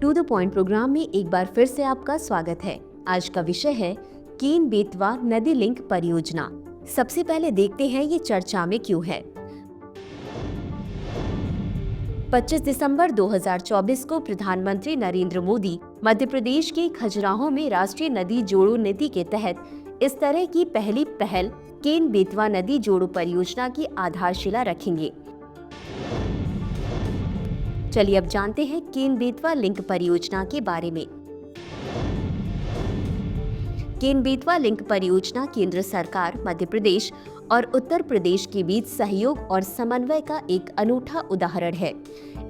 To the point programme में एक बार फिर से आपका स्वागत है। आज का विषय है केन बेतवा नदी लिंक परियोजना। सबसे पहले देखते हैं ये चर्चा में क्यों है। 25 दिसंबर 2024 को प्रधानमंत्री नरेंद्र मोदी मध्य प्रदेश के खजुराहो में राष्ट्रीय नदी जोड़ो नीति के तहत इस तरह की पहली पहल केन बेतवा नदी जोड़ो परियोजना की आधारशिला रखेंगे। चलिए अब जानते हैं केन बेतवा लिंक परियोजना के बारे में। केन बेतवा लिंक परियोजना केंद्र सरकार, मध्य प्रदेश और उत्तर प्रदेश के बीच सहयोग और समन्वय का एक अनूठा उदाहरण है।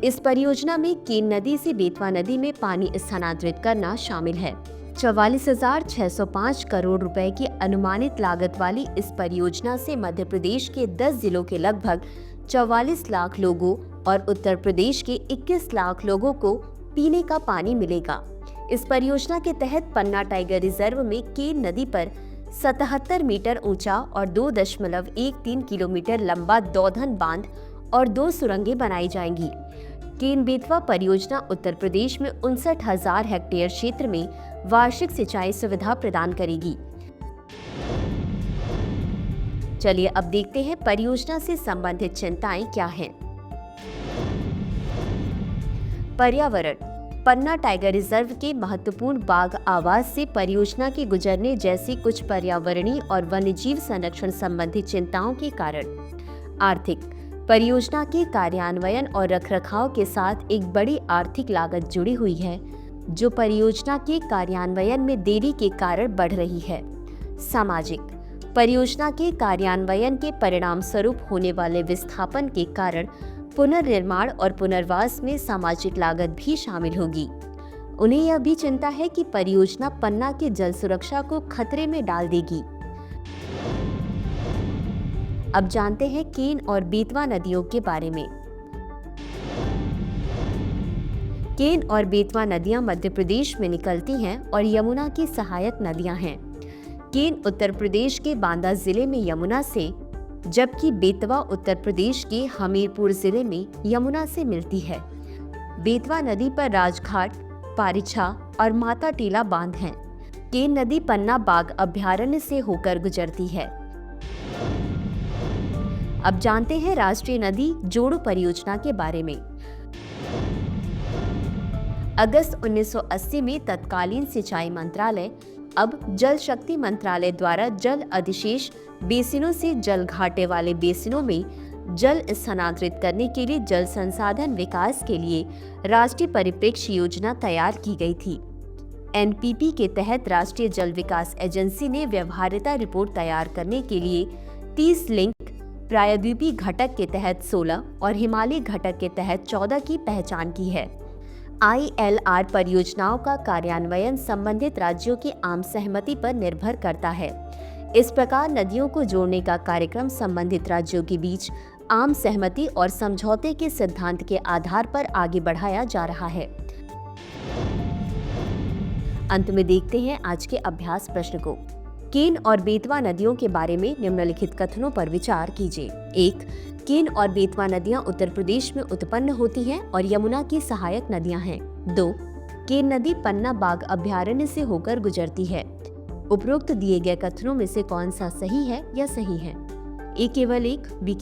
इस परियोजना में केन नदी से बेतवा नदी में पानी स्थानांतरित करना शामिल है। 44,605 करोड़ रुपए की अनुमानित लागत वाली इस परियोजना से मध्य प्रदेश के 10 जिलों के लगभग 44 लाख लोगों और उत्तर प्रदेश के 21 लाख लोगों को पीने का पानी मिलेगा। इस परियोजना के तहत पन्ना टाइगर रिजर्व में केन नदी पर 77 मीटर ऊंचा और 2.13 किलोमीटर लंबा दौधन बांध और 2 सुरंगें बनाई जाएंगी। केन बेतवा परियोजना उत्तर प्रदेश में 59,000 हेक्टेयर क्षेत्र में वार्षिक सिंचाई सुविधा प्रदान करेगी। चलिए अब देखते हैं परियोजना से संबंधित चिंताएं क्या हैं। पर्यावरण। पन्ना टाइगर रिजर्व के महत्वपूर्ण बाघ आवास से परियोजना के गुजरने जैसी कुछ पर्यावरणीय और वन्यजीव संरक्षण संबंधी चिंताओं के कारण। आर्थिक। परियोजना के कार्यान्वयन और रखरखाव के साथ एक बड़ी आर्थिक लागत जुड़ी हुई है, जो परियोजना के कार्यान्वयन में देरी के कारण बढ़ रही है। सामाजिक। परियोजना के कार्यान्वयन के परिणाम स्वरूप होने वाले विस्थापन के कारण पुनर्निर्माण और पुनर्वास में सामाजिक लागत भी शामिल होगी। उन्हें यह भी चिंता है कि परियोजना पन्ना की जल सुरक्षा को खतरे में डाल देगी। अब जानते हैं केन और बेतवा नदियों के बारे में। केन और बेतवा नदियां मध्य प्रदेश में निकलती हैं और यमुना की सहायक नदियां हैं। केन उत्तर प्रदेश के बांदा जिले में यमुना से, जबकि बेतवा उत्तर प्रदेश के हमीरपुर जिले में यमुना से मिलती है। बेतवा नदी पर राजघाट, पारिछा और माता टीला बांध हैं। केन नदी पन्ना बाघ अभयारण्य से होकर गुजरती है। अब जानते हैं राष्ट्रीय नदी जोड़ो परियोजना के बारे में। अगस्त 1980 में तत्कालीन सिंचाई मंत्रालय, अब जल शक्ति मंत्रालय द्वारा जल अधिशेष बेसिनों से जल घाटे वाले बेसिनों में जल स्थानांतरित करने के लिए जल संसाधन विकास के लिए राष्ट्रीय परिप्रेक्ष्य योजना तैयार की गई थी। एनपीपी के तहत राष्ट्रीय जल विकास एजेंसी ने व्यवहार्यता रिपोर्ट तैयार करने के लिए 30 लिंक प्रायद्वीपीय घटक के तहत 16 और हिमालयी घटक के तहत 14 की पहचान की है। ILR परियोजनाओं का कार्यान्वयन संबंधित राज्यों की आम सहमति पर निर्भर करता है। इस प्रकार नदियों को जोड़ने का कार्यक्रम संबंधित राज्यों के बीच आम सहमति और समझौते के सिद्धांत के आधार पर आगे बढ़ाया जा रहा है। अंत में देखते हैं आज के अभ्यास प्रश्न को। केन और बेतवा नदियों के बारे में निम्नलिखित कथनों पर विचार कीजिए। 1. केन और बेतवा नदियां उत्तर प्रदेश में उत्पन्न होती हैं और यमुना की सहायक नदियां हैं। 2. केन नदी पन्ना बाघ अभयारण्य से होकर गुजरती है। उपरोक्त दिए गए कथनों में से कौन सा सही है या सही है? A केवल 1, B